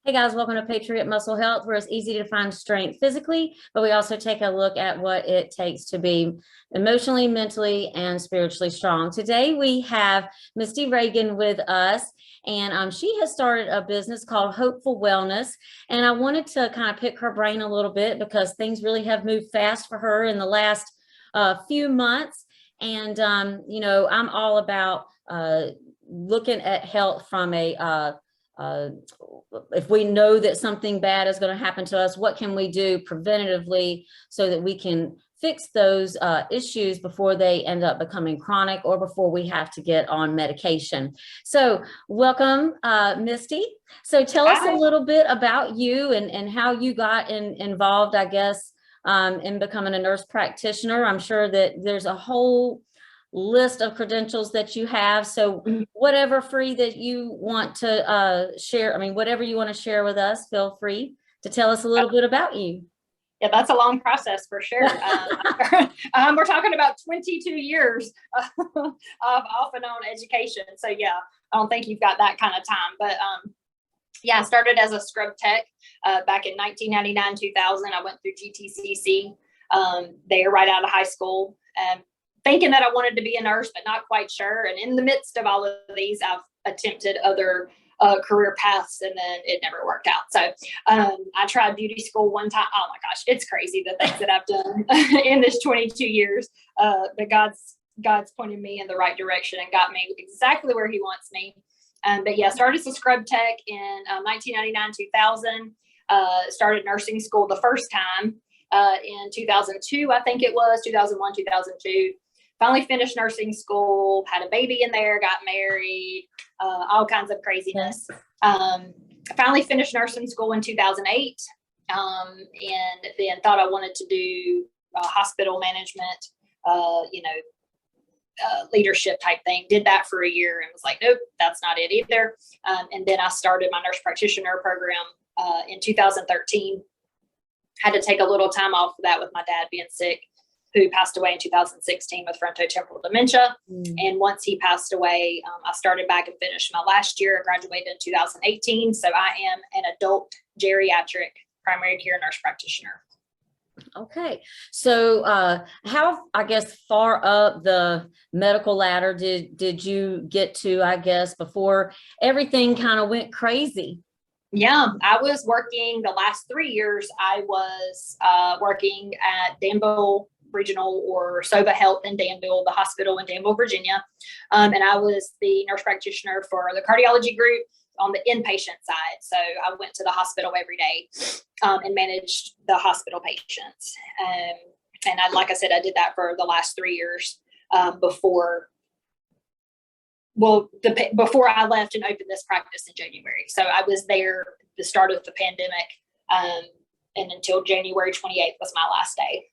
Hey guys, welcome to Patriot Muscle Health, where it's easy to find strength physically, but we also take a look at what it takes to be emotionally, mentally, and spiritually strong. Today we have Misty Regan with us, and she has started a business called Hopeful Wellness. And I wanted to kind of pick her brain a little bit because things really have moved fast for her in the last few months. And, you know, I'm all about looking at health from a if we know that something bad is going to happen to us, what can we do preventatively so that we can fix those issues before they end up becoming chronic or before we have to get on medication. So welcome, Misty. So tell us a little bit about you and how you got involved, I guess, in becoming a nurse practitioner. I'm sure that there's a whole list of credentials that you have. So whatever free that you want to share, I mean, whatever you want to share with us, feel free to tell us a little bit about you. Yeah, that's a long process for sure. We're talking about 22 years of off and on education. So yeah, I don't think you've got that kind of time, but yeah, I started as a scrub tech back in 1999, 2000. I went through GTCC there right out of high school. Thinking that I wanted to be a nurse, but not quite sure. And in the midst of all of these, I've attempted other career paths, and then it never worked out. So I tried beauty school one time. Oh my gosh, it's crazy the things that I've done in this 22 years. But God's pointed me in the right direction and got me exactly where He wants me. But yeah, started as a scrub tech in 1999, 2000. Started nursing school the first time in 2002, I think it was 2001, 2002. Finally finished nursing school, had a baby in there, got married, all kinds of craziness. Finally finished nursing school in 2008, and then thought I wanted to do hospital management, leadership type thing. Did that for a year and was like, nope, that's not it either. And then I started my nurse practitioner program in 2013. Had to take a little time off of that with my dad being sick, who passed away in 2016 with frontotemporal dementia. And once he passed away, I started back and finished my last year. I graduated in 2018. So I am an adult geriatric primary care nurse practitioner. Okay. So how, I guess, far up the medical ladder did you get to, I guess, before everything kind of went crazy? Yeah, I was working the last 3 years. I was working at Danville Regional or SOVA Health in Danville, the hospital in Danville, Virginia. And I was the nurse practitioner for the cardiology group on the inpatient side. So I went to the hospital every day and managed the hospital patients. And like I said, I did that for the last 3 years before I left and opened this practice in January. So I was there at the start of the pandemic, and until January 28th was my last day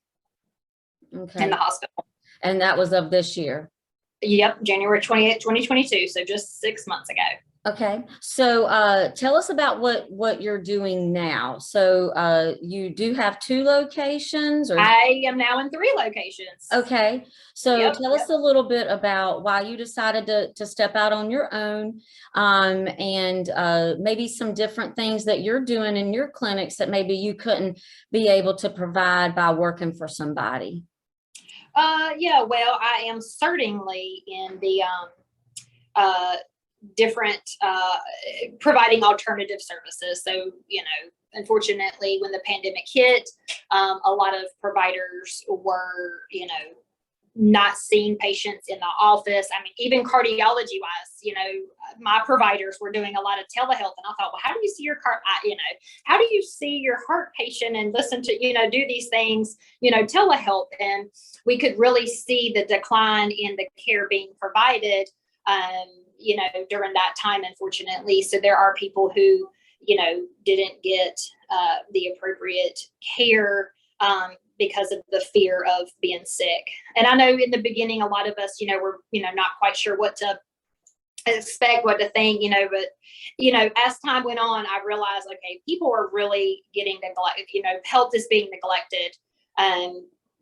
in the hospital. And that was of this year? Yep, January 28th, 2022. So just 6 months ago. Okay. So tell us about what you're doing now. So you do have 2 locations? Or I am now in 3 locations. Okay. So tell us a little bit about why you decided to step out on your own, and maybe some different things that you're doing in your clinics that maybe you couldn't be able to provide by working for somebody. Yeah, well, I am certainly in the different providing alternative services. So, you know, unfortunately, when the pandemic hit, a lot of providers were, you know, not seeing patients in the office. I mean, even cardiology wise, you know, my providers were doing a lot of telehealth, and I thought, well, how do you see your how do you see your heart patient and listen to, you know, do these things, you know, telehealth? And we could really see the decline in the care being provided, you know, during that time, unfortunately. So there are people who, you know, didn't get the appropriate care because of the fear of being sick. And I know in the beginning, a lot of us, you know, were, you know, not quite sure what to expect, what to think, you know, but, you know, as time went on, I realized, okay, people are really getting neglected, you know, health is being neglected.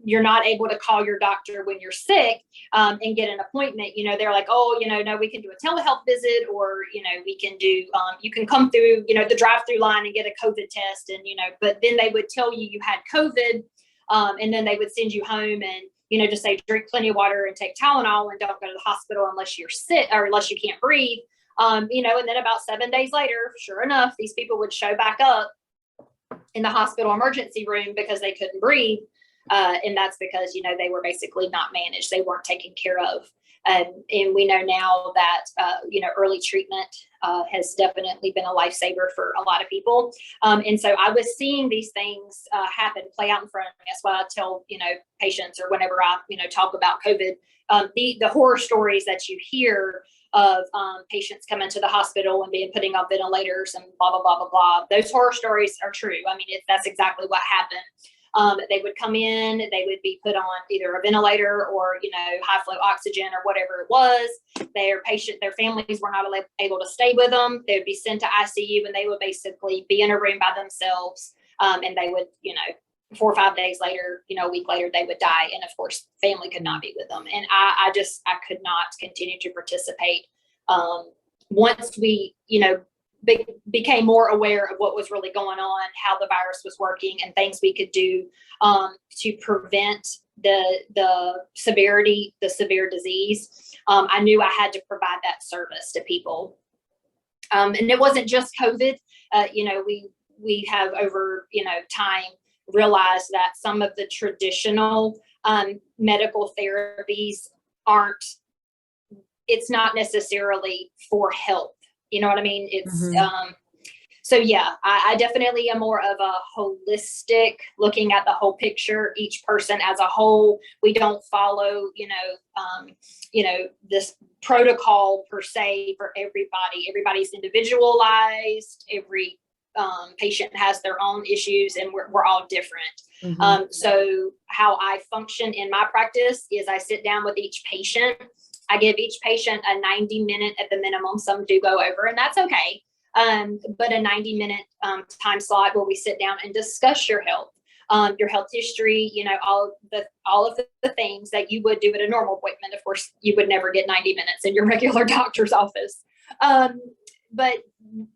you're not able to call your doctor when you're sick and get an appointment. They're like, oh, no, we can do a telehealth visit, or, we can do, you can come through, the drive-through line and get a COVID test. And, but then they would tell you had COVID, and then they would send you home and, just say, drink plenty of water and take Tylenol and don't go to the hospital unless you're sick or unless you can't breathe. And then about 7 days later, sure enough, these people would show back up in the hospital emergency room because they couldn't breathe. And that's because, they were basically not managed. They weren't taken care of. And we know now that, early treatment has definitely been a lifesaver for a lot of people. And so I was seeing these things happen, play out in front of me. That's why I tell, patients, or whenever I, talk about COVID, the horror stories that you hear of patients coming to the hospital and being putting on ventilators and blah, blah, blah, blah, blah. Those horror stories are true. I mean, that's exactly what happened. They would come in, they would be put on either a ventilator or, high flow oxygen or whatever it was. Their families were not able to stay with them. They would be sent to ICU, and they would basically be in a room by themselves. And they would, 4 or 5 days later, a week later, they would die. And of course, family could not be with them. And I could not continue to participate. Once we, became more aware of what was really going on, how the virus was working, and things we could do to prevent the severe disease, I knew I had to provide that service to people. And it wasn't just COVID. We have over, time realized that some of the traditional medical therapies it's not necessarily for health. You know what I mean? It's, so yeah, I definitely am more of a holistic, looking at the whole picture, each person as a whole. We don't follow, this protocol per se for everybody. Everybody's individualized. Every patient has their own issues, and we're all different. So how I function in my practice is I sit down with each patient. I give each patient a 90-minute at the minimum. Some do go over, and that's okay. But a 90-minute time slot where we sit down and discuss your health history, all of the things that you would do at a normal appointment. Of course, you would never get 90 minutes in your regular doctor's office. But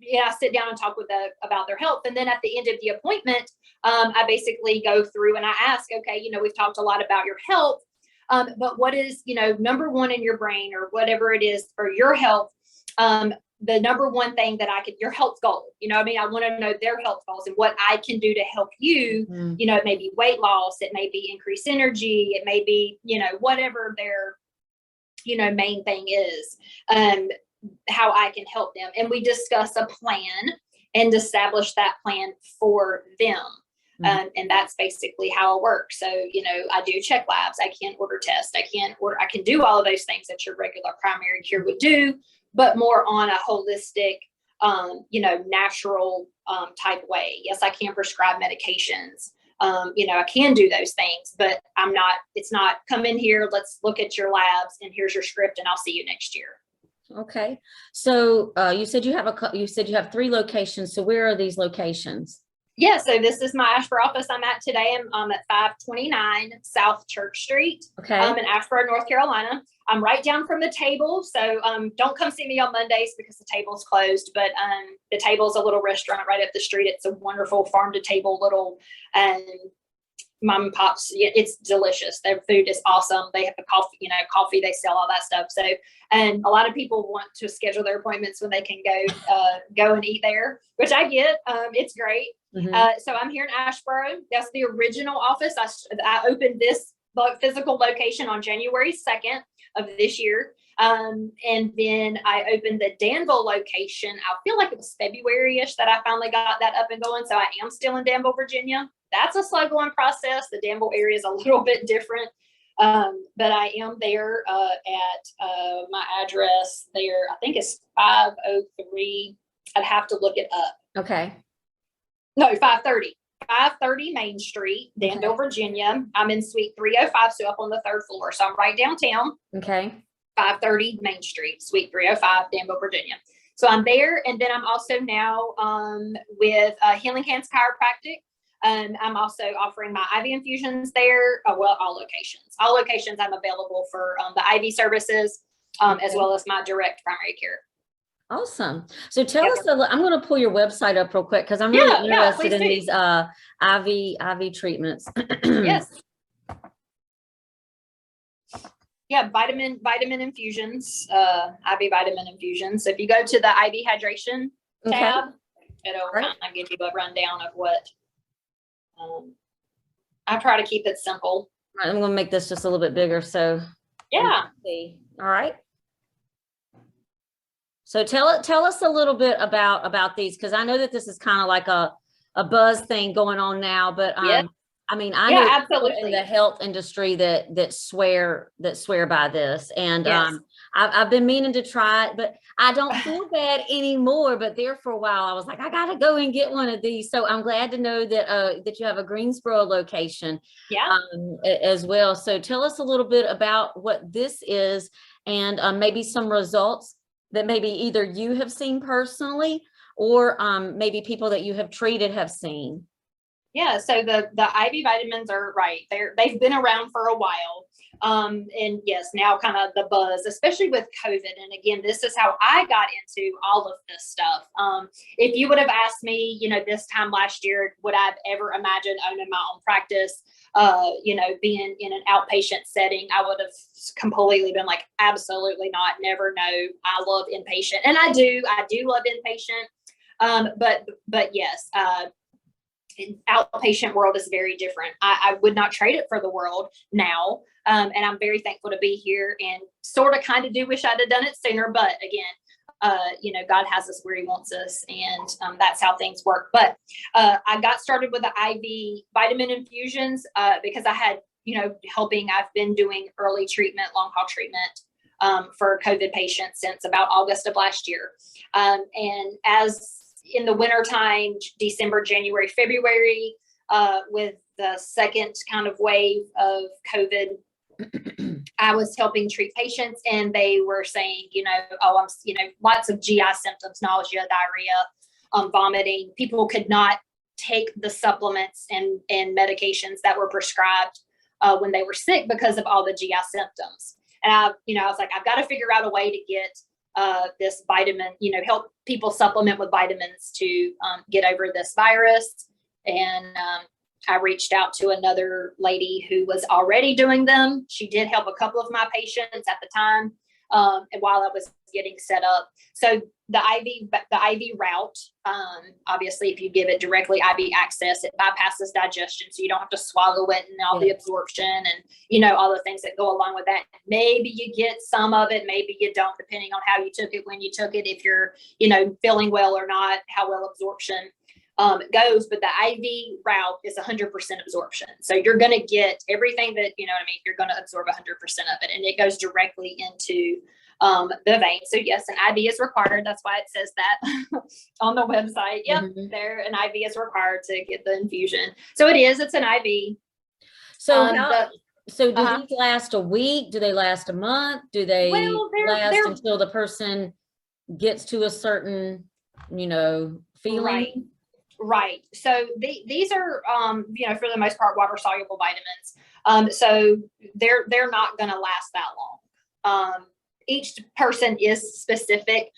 yeah, I sit down and talk about their health. And then at the end of the appointment, I basically go through and I ask, okay, we've talked a lot about your health. But what is, number one in your brain, or whatever it is for your health, the number one thing that your health goal, I want to know their health goals and what I can do to help you. It may be weight loss, it may be increased energy, it may be, whatever their, main thing is, how I can help them. And we discuss a plan and establish that plan for them. And that's basically how it works. So, I do check labs. I can order tests. I can do all of those things that your regular primary care would do, but more on a holistic, natural type way. Yes, I can prescribe medications. I can do those things, but it's not come in here, let's look at your labs and here's your script and I'll see you next year. Okay. So you said you have 3 locations. So where are these locations? Yeah, so this is my Asheboro office I'm at today. I'm at 529 South Church Street. Okay. In Asheboro, North Carolina. I'm right down from the table. So don't come see me on Mondays because the table's closed. But the table's a little restaurant right up the street. It's a wonderful farm to table little mom and pops. It's delicious. Their food is awesome. They have the coffee, they sell all that stuff. So, and a lot of people want to schedule their appointments when they can go and eat there, which I get. It's great. So I'm here in Asheboro. That's the original office. I opened this physical location on January 2nd of this year. And then I opened the Danville location. I feel like it was February-ish that I finally got that up and going. So I am still in Danville, Virginia. That's a slow going process. The Danville area is a little bit different. But I am there at my address there. I think it's 503. I'd have to look it up. Okay. No, 530. 530 Main Street, Danville, Virginia. I'm in suite 305, so up on the 3rd floor. So I'm right downtown. Okay. 530 Main Street, suite 305, Danville, Virginia. So I'm there. And then I'm also now with Healing Hands Chiropractic. I'm also offering my IV infusions there. Well, all locations. I'm available for the IV services, as well as my direct primary care. Awesome. So tell us I'm going to pull your website up real quick because I'm really interested in these IV treatments. Yes. Yeah, vitamin infusions, IV vitamin infusions. So if you go to the IV hydration tab, it'll kind of give you a rundown of what. I try to keep it simple. Right, I'm going to make this just a little bit bigger. So yeah. See. All right. So tell us a little bit about these, because I know that this is kind of like a buzz thing going on now, but I mean, I know absolutely in the health industry that swear by this, and I've been meaning to try it, but I don't feel bad anymore. But there for a while, I was like, I gotta go and get one of these. So I'm glad to know that you have a Greensboro location, as well. So tell us a little bit about what this is, and maybe some results that maybe either you have seen personally, or maybe people that you have treated have seen. Yeah, so the IV vitamins are they've been around for a while. And yes, now kind of the buzz, especially with COVID. And again, this is how I got into all of this stuff. If you would have asked me, this time last year, would I have ever imagined owning my own practice, being in an outpatient setting, I would have completely been like, absolutely not, never, no. I love inpatient, and I do love inpatient. But yes, outpatient world is very different. I would not trade it for the world now. And I'm very thankful to be here, and sort of kind of do wish I'd have done it sooner. But again, God has us where he wants us, and that's how things work. But I got started with the IV vitamin infusions because I had, I've been doing early treatment, long haul treatment for COVID patients since about August of last year. And as in the wintertime, December, January, February, with the second kind of wave of COVID, I was helping treat patients, and they were saying, lots of GI symptoms, nausea, diarrhea, vomiting. People could not take the supplements and medications that were prescribed when they were sick because of all the GI symptoms. And I was like, I've got to figure out a way to get this vitamin, help people supplement with vitamins to get over this virus. And I reached out to another lady who was already doing them. She did help a couple of my patients at the time, and while I was getting set up. So the IV route, obviously, if you give it directly IV access, it bypasses digestion, so you don't have to swallow it and all the absorption and all the things that go along with that. Maybe you get some of it, maybe you don't, depending on how you took it, when you took it, if you're feeling well or not, how well absorption goes. But the IV route is 100% absorption, so you're going to get everything that you're going to absorb 100% of it, and it goes directly into the vein. So yes, an IV is required. That's why it says that on the website. Yep, there an IV is required to get the infusion. So it's an IV. So do these last a week? Do they last a month? Do they last until the person gets to a certain feeling? Right. So these are for the most part water soluble vitamins. So they're not going to last that long. Each person is specific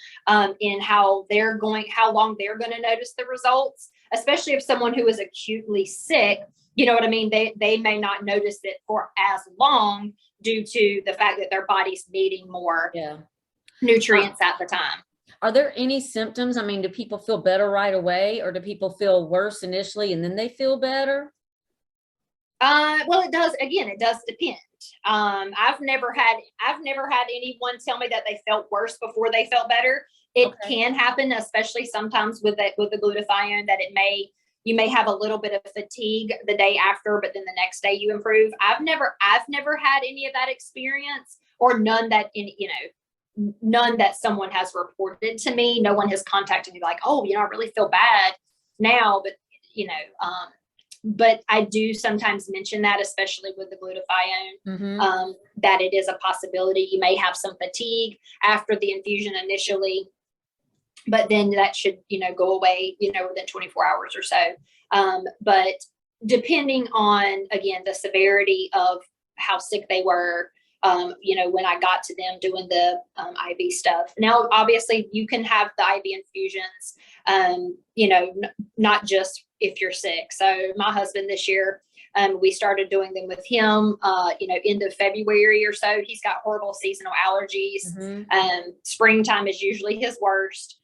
in how long they're going to notice the results, especially if someone who is acutely sick, they may not notice it for as long due to the fact that their body's needing more nutrients at the time. Are there any symptoms? I mean, do people feel better right away, or do people feel worse initially and then they feel better? Well, it does depend. I've never had anyone tell me that they felt worse before they felt better. It can happen, especially sometimes with the glutathione, that you may have a little bit of fatigue the day after, but then the next day you improve. I've never had any of that experience, or none that someone has reported to me. No one has contacted me like, oh, I really feel bad now, but but I do sometimes mention that, especially with the glutathione, that it is a possibility. You may have some fatigue after the infusion initially. but then that should, go away, within 24 hours or so. But depending on, again, the severity of how sick they were, when I got to them doing the IV stuff. Now, obviously, you can have the IV infusions, not just if you're sick. So my husband this year, we started doing them with him, end of February or so. He's got horrible seasonal allergies. Springtime is usually his worst.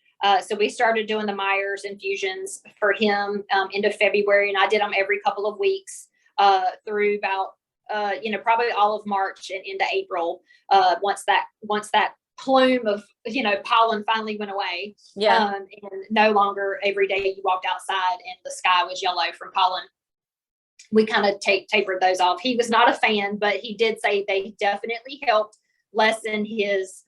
So we started doing the Myers infusions for him end of February, and I did them every couple of weeks through about probably all of March and into April. Once that plume of pollen finally went away, and no longer every day you walked outside and the sky was yellow from pollen, we kind of tapered those off. He was not a fan, but he did say they definitely helped lessen his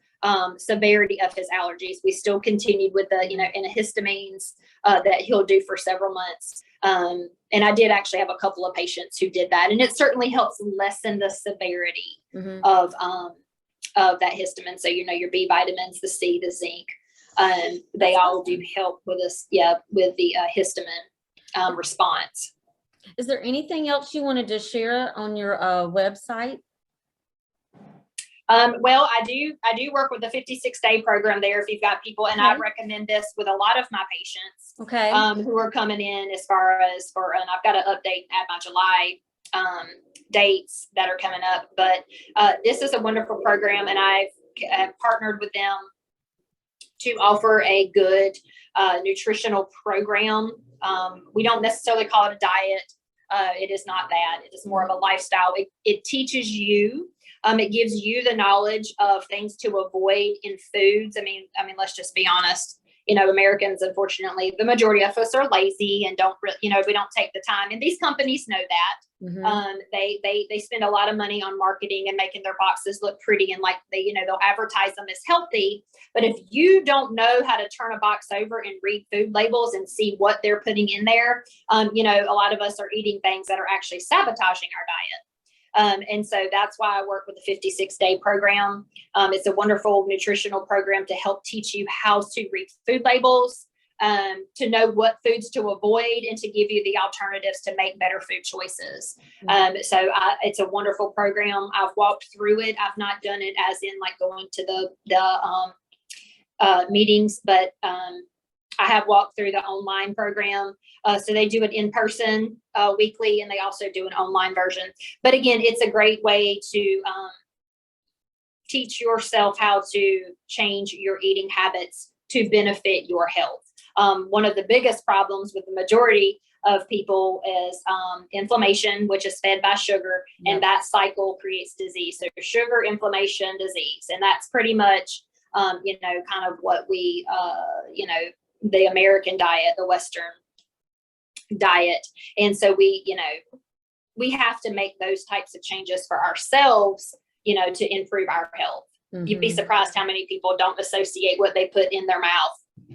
severity of his allergies. We still continued with the antihistamines that he'll do for several months. And I did actually have a couple of patients who did that, and it certainly helps lessen the severity of that histamine. So your B vitamins, the C, the zinc, they all do help with this. With the histamine response. Is there anything else you wanted to share on your website? Well, I do work with the 56-day program there. If you've got people, and I recommend this with a lot of my patients, who are coming in as far as and I've got to update at my July dates that are coming up. But this is a wonderful program, and I've partnered with them to offer a good nutritional program. We don't necessarily call it a diet. It is not that. It is more of a lifestyle. It teaches you. It gives you the knowledge of things to avoid in foods. I mean, let's just be honest. Americans, unfortunately, the majority of us are lazy and don't really, we don't take the time. And these companies know that. They spend a lot of money on marketing and making their boxes look pretty, and like they'll advertise them as healthy. But if you don't know how to turn a box over and read food labels and see what they're putting in there, a lot of us are eating things that are actually sabotaging our diet. And so that's why I work with the 56-day program. It's a wonderful nutritional program to help teach you how to read food labels, to know what foods to avoid, and to give you the alternatives to make better food choices. So it's a wonderful program. I've walked through it. I've not done it as in like going to the meetings, but I have walked through the online program. So they do it in person weekly, and they also do an online version. But again, it's a great way to teach yourself how to change your eating habits to benefit your health. One of the biggest problems with the majority of people is inflammation, which is fed by sugar, and that cycle creates disease. So sugar, inflammation, disease, and that's pretty much kind of what we the American diet, the Western diet. And so we have to make those types of changes for ourselves, to improve our health. You'd be surprised how many people don't associate what they put in their mouth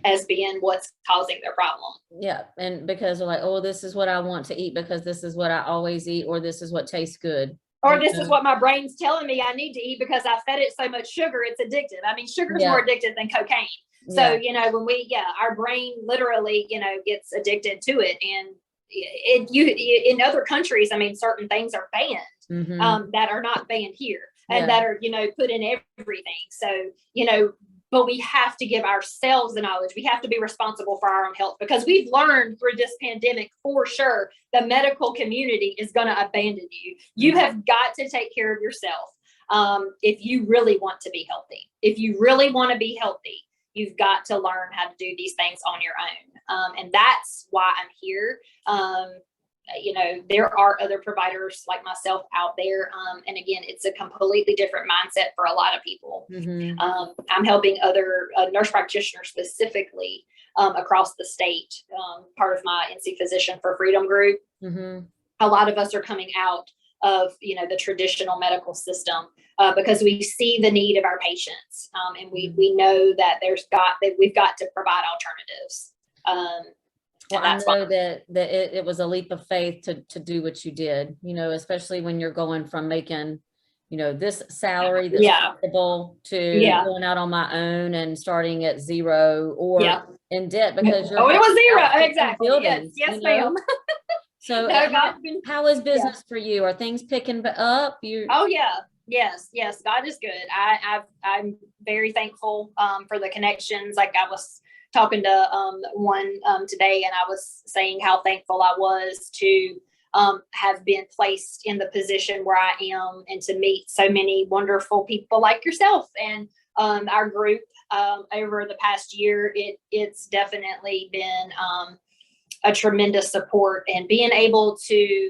as being what's causing their problem. Yeah. And because they're like, oh, this is what I want to eat because this is what I always eat, or this is what tastes good. Or this is what my brain's telling me I need to eat because I fed it so much sugar, it's addictive. I mean, sugar is more addictive than cocaine. So, when our brain literally, gets addicted to it. And in other countries, I mean, certain things are banned that are not banned here, and that are, put in everything. So, but we have to give ourselves the knowledge. We have to be responsible for our own health, because we've learned through this pandemic for sure, the medical community is going to abandon you. You have got to take care of yourself. If you really want to be healthy, you've got to learn how to do these things on your own. And that's why I'm here. There are other providers like myself out there. And again, it's a completely different mindset for a lot of people. I'm helping other nurse practitioners specifically across the state, part of my NC Physician for Freedom group. A lot of us are coming out of, the traditional medical system because we see the need of our patients. And we know that we've got to provide alternatives. Well, I know that it was a leap of faith to do what you did, especially when you're going from making, this salary that's Yeah. comfortable to Yeah. going out on my own and starting at zero or Yeah. in debt because you're Oh, it was zero. out Exactly. buildings, Yes, ma'am. So No, God's been, how is business for you? Are things picking up? Oh yeah. Yes. God is good. I'm very thankful for the connections. Like I was talking to one today, and I was saying how thankful I was to have been placed in the position where I am and to meet so many wonderful people like yourself and our group over the past year. It's definitely been a tremendous support, and being able to,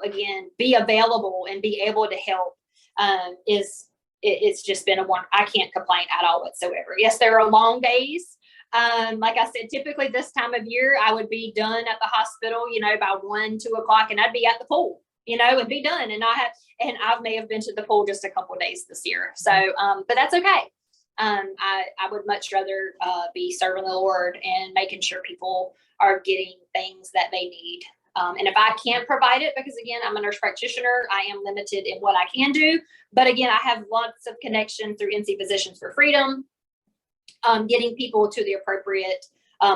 again, be available and be able to help it's just been I can't complain at all whatsoever. Yes, there are long days. Like I said, typically this time of year, I would be done at the hospital, by 1, 2 o'clock, and I'd be at the pool, and be done. And I may have been to the pool just a couple of days this year. So, but that's okay. I would much rather be serving the Lord and making sure people are getting things that they need. And if I can't provide it, because again, I'm a nurse practitioner, I am limited in what I can do. But again, I have lots of connection through NC Physicians for Freedom, getting people to the appropriate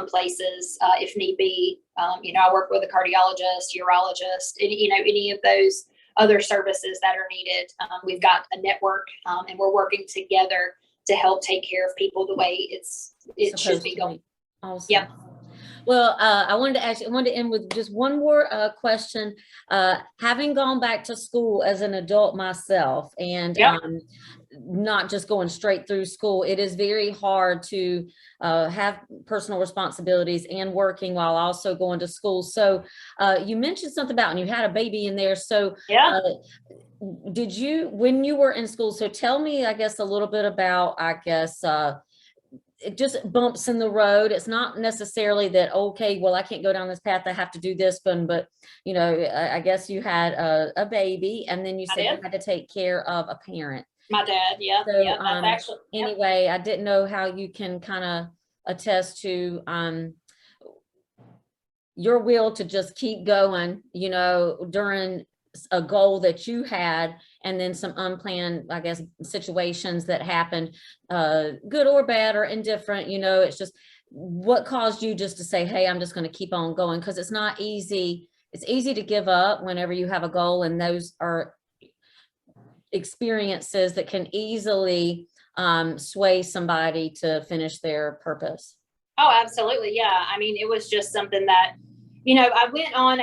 places if need be. I work with a cardiologist, urologist, any of those other services that are needed. We've got a network, and we're working together to help take care of people the way it should be going. Awesome. Yep. Well, I wanted to end with just one more question. Having gone back to school as an adult myself, and not just going straight through school, it is very hard to have personal responsibilities and working while also going to school. So you mentioned something about, and you had a baby in there. So did you, when you were in school, so tell me, I guess, a little bit about, it just bumps in the road. It's not necessarily that, okay, well, I can't go down this path, I have to do this one, but I guess you had a baby, and then you said you had to take care of a parent. My dad, that's actually, anyway, I didn't know how you can kind of attest to your will to just keep going, during a goal that you had, and then some unplanned, I guess, situations that happened, good or bad or indifferent. It's just what caused you just to say, hey, I'm just going to keep on going, because it's not easy. It's easy to give up whenever you have a goal, and those are experiences that can easily sway somebody to finish their purpose. Oh, absolutely. Yeah. I mean, it was just something that, I went on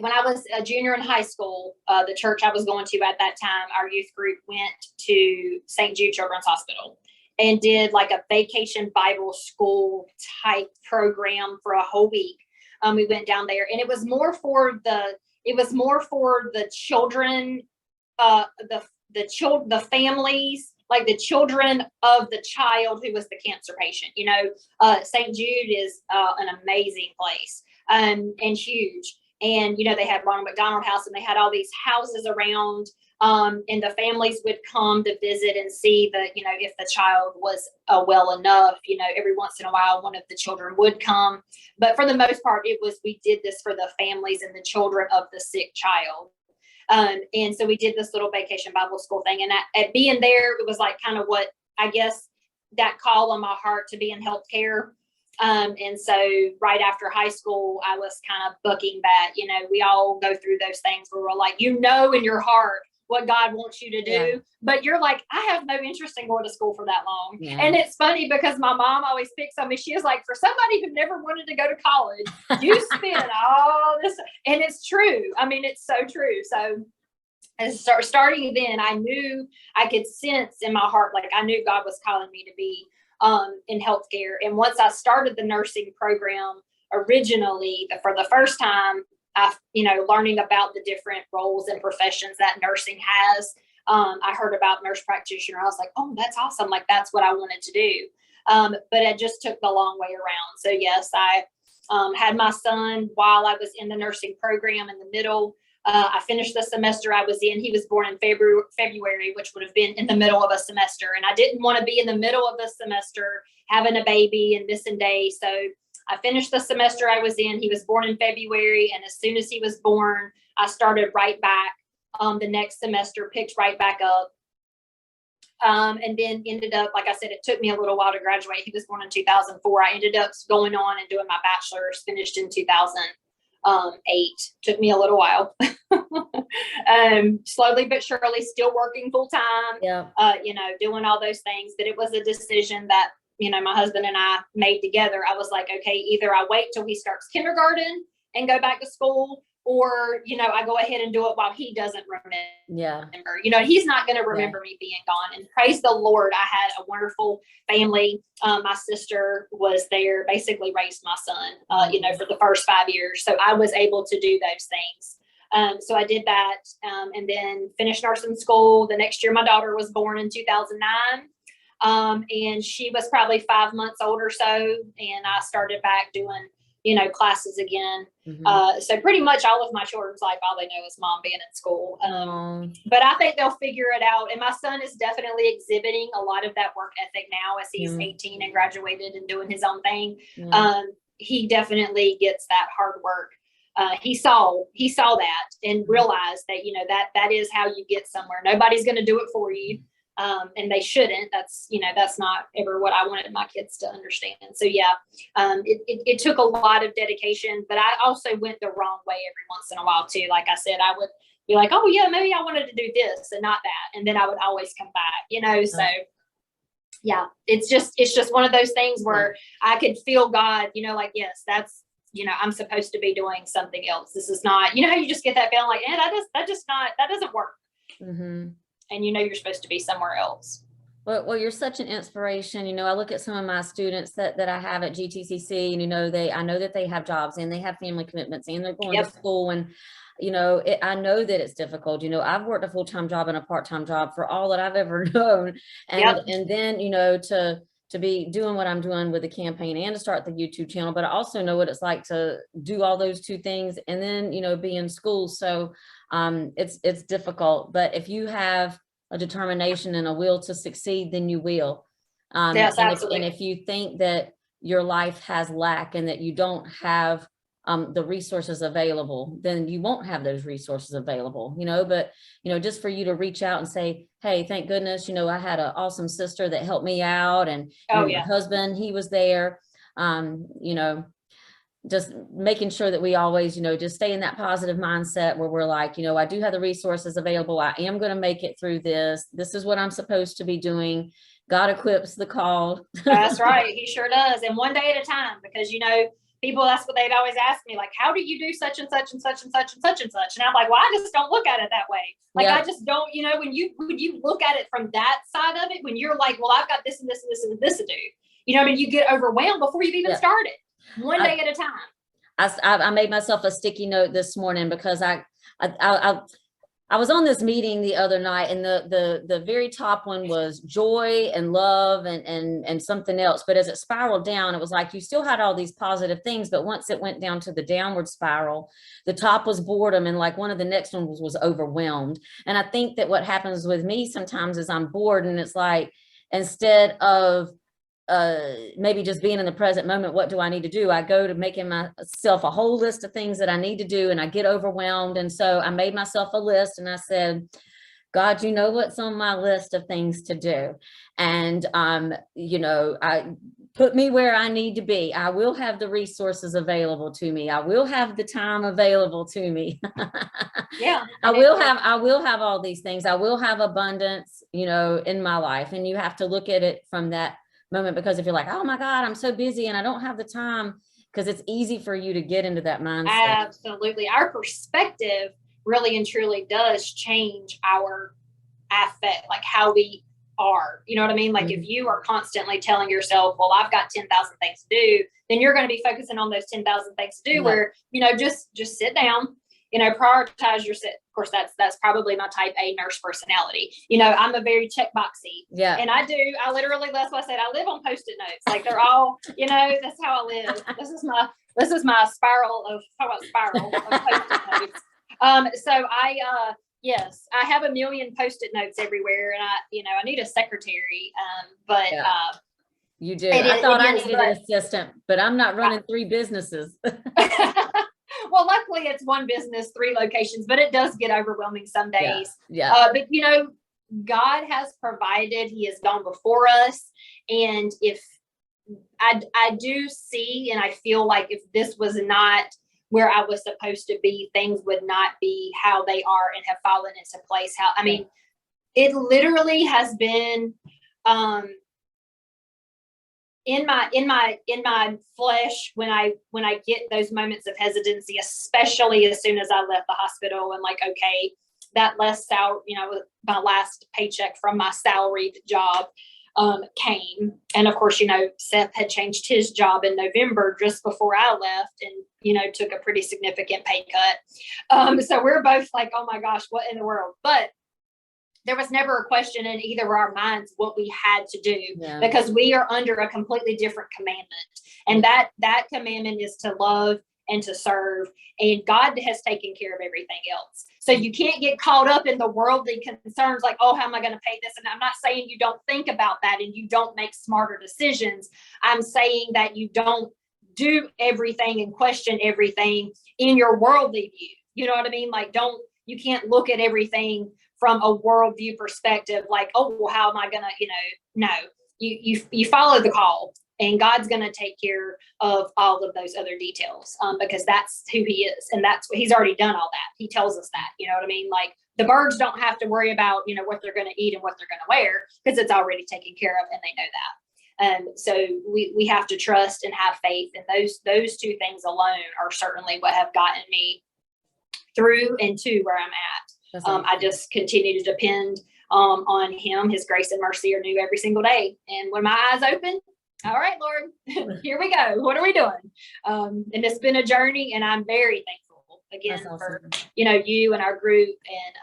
when I was a junior in high school, the church I was going to at that time, our youth group went to St. Jude Children's Hospital and did like a vacation Bible school type program for a whole week. We went down there, and it was more for the children, the families, like the children of the child who was the cancer patient. St. Jude is an amazing place and huge. And, they had Ronald McDonald House, and they had all these houses around, and the families would come to visit and see if the child was well enough. Every once in a while, one of the children would come. But for the most part, we did this for the families and the children of the sick child. And so we did this little vacation Bible school thing. And at being there, it was like kind of what, I guess, that call on my heart to be in healthcare. And so right after high school, I was kind of booking that, we all go through those things where we're like, in your heart what God wants you to do, but you're like, I have no interest in going to school for that long. Yeah. And it's funny because my mom always picks on me. She is like, for somebody who never wanted to go to college, you spend all this, and it's true. I mean, it's so true. So starting then, I knew, I could sense in my heart, like I knew God was calling me to be in healthcare. And once I started the nursing program originally, for the first time, learning about the different roles and professions that nursing has, I heard about nurse practitioner. I was like, oh, that's awesome. Like, that's what I wanted to do. But it just took the long way around. So yes, I had my son while I was in the nursing program in the middle. I finished the semester I was in. He was born in February, which would have been in the middle of a semester. And I didn't want to be in the middle of the semester having a baby and missing days. So I finished the semester I was in. He was born in February. And as soon as he was born, I started right back the next semester, picked right back up. And then ended up, like I said, it took me a little while to graduate. He was born in 2004. I ended up going on and doing my bachelor's, finished in 2008. Took me a little while. Slowly but surely, still working full time, doing all those things. But it was a decision that, my husband and I made together. I was like, okay, either I wait till he starts kindergarten and go back to school, or, I go ahead and do it while he doesn't remember. He's not going to remember me being gone. And praise the Lord, I had a wonderful family. My sister was there, basically raised my son, for the first 5 years. So I was able to do those things. So I did that, and then finished nursing school. The next year, my daughter was born in 2009. And she was probably 5 months old or so. And I started back doing classes again. So pretty much all of my children's life, all they know is mom being in school. But I think they'll figure it out. And my son is definitely exhibiting a lot of that work ethic now as he's 18 and graduated and doing his own thing. He definitely gets that hard work. He saw that and realized that, that is how you get somewhere. Nobody's going to do it for you. And they shouldn't. That's not ever what I wanted my kids to understand. So it took a lot of dedication, but I also went the wrong way every once in a while too. Like I said, I would be like, oh yeah, maybe I wanted to do this and not that. And then I would always come back, so yeah, it's just one of those things where I could feel God, like, yes, that's, I'm supposed to be doing something else. This is not, how you just get that feeling like, that doesn't work. And you're supposed to be somewhere else. Well, you're such an inspiration. I look at some of my students that I have at GTCC, and I know that they have jobs and they have family commitments and they're going to school, and I know that it's difficult. I've worked a full-time job and a part-time job for all that I've ever known, and then to be doing what I'm doing with the campaign and to start the YouTube channel, but I also know what it's like to do all those two things and then be in school. So it's difficult, but if you have a determination and a will to succeed, then you will. Yes, absolutely. And if you think that your life has lack and that you don't have the resources available, then you won't have those resources available, but, just for you to reach out and say, hey, thank goodness, I had an awesome sister that helped me out, and my husband, he was there, just making sure that we always, just stay in that positive mindset where we're like, I do have the resources available. I am going to make it through this. This is what I'm supposed to be doing. God equips the called. That's right. He sure does. And one day at a time, because, people, that's what they'd always ask me, like, how do you do such and such and such and such and such and such? And I'm like, well, I just don't look at it that way. Like, I just don't, when you look at it from that side of it, when you're like, well, I've got this and this and this and this to do, you get overwhelmed before you've even started. One day at a time. I made myself a sticky note this morning because I was on this meeting the other night, and the very top one was joy and love and something else. But as it spiraled down, it was like you still had all these positive things, but once it went down to the downward spiral, the top was boredom, and like one of the next ones was overwhelmed. And I think that what happens with me sometimes is I'm bored, and it's like, instead of maybe just being in the present moment, what do I need to do? I go to making myself a whole list of things that I need to do, and I get overwhelmed. And so I made myself a list, and I said, God, you know what's on my list of things to do. And, I put me where I need to be. I will have the resources available to me. I will have the time available to me. I will have all these things. I will have abundance, in my life. And you have to look at it from that moment, because if you're like, oh my God, I'm so busy and I don't have the time, because it's easy for you to get into that mindset. Absolutely. Our perspective really and truly does change our affect, like how we are, you know what I mean? Like if you are constantly telling yourself, well, I've got 10,000 things to do, then you're going to be focusing on those 10,000 things to do, where, just sit down, prioritize your sit. Of course, that's probably my type A nurse personality. I'm a very checkboxy. Yeah. And I literally, that's why I said I live on Post-it notes. Like they're all, that's how I live. This is my spiral of Post-it notes. So yes, I have a million Post-it notes everywhere, and I need a secretary. You do. I thought I needed an assistant, but I'm not running 3 businesses. Well, luckily it's one business, 3 locations, but it does get overwhelming some days. Yeah. But you know, God has provided, he has gone before us. And if I do see, and I feel like if this was not where I was supposed to be, things would not be how they are and have fallen into place. How, I mean, it literally has been, in my flesh, when I get those moments of hesitancy, especially as soon as I left the hospital and like, okay, that less salary, you know, my last paycheck from my salaried job came. And of course, you know, Seth had changed his job in November just before I left and, you know, took a pretty significant pay cut. So we're both like, oh my gosh, what in the world? But there was never a question in either of our minds what we had to do, because we are under a completely different commandment. And that commandment is to love and to serve. And God has taken care of everything else. So you can't get caught up in the worldly concerns like, oh, how am I going to pay this? And I'm not saying you don't think about that and you don't make smarter decisions. I'm saying that you don't do everything and question everything in your worldly view. You know what I mean? Like, you can't look at everything from a worldview perspective, like, oh, well, how am I gonna, you know, no, you follow the call, and God's gonna take care of all of those other details, because that's who he is, and that's what he's already done all that. He tells us that, you know what I mean? Like, the birds don't have to worry about, you know, what they're gonna eat and what they're gonna wear, because it's already taken care of, and they know that. So we have to trust and have faith, and those 2 things alone are certainly what have gotten me through and to where I'm at. I just continue to depend on him. His grace and mercy are new every single day. And when my eyes open, all right, Lord, here we go. What are we doing? And it's been a journey, and I'm very thankful again for, you know, you and our group and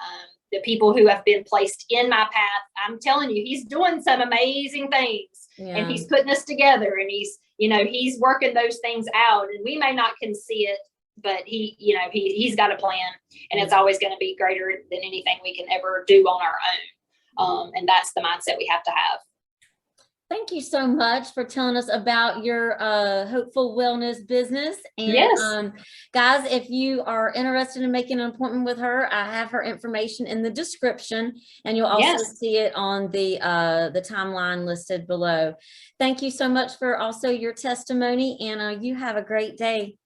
the people who have been placed in my path. I'm telling you, he's doing some amazing things, and he's putting us together, and he's, you know, he's working those things out, and we may not can see it, but he, you know, he's got a plan, and it's always going to be greater than anything we can ever do on our own. And that's the mindset we have to have. Thank you so much for telling us about your Hopeful Wellness business. And guys, if you are interested in making an appointment with her, I have her information in the description, and you'll also see it on the timeline listed below. Thank you so much for also your testimony, and you have a great day.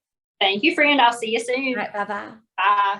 Thank you, friend. I'll see you soon. All right, bye-bye. Bye.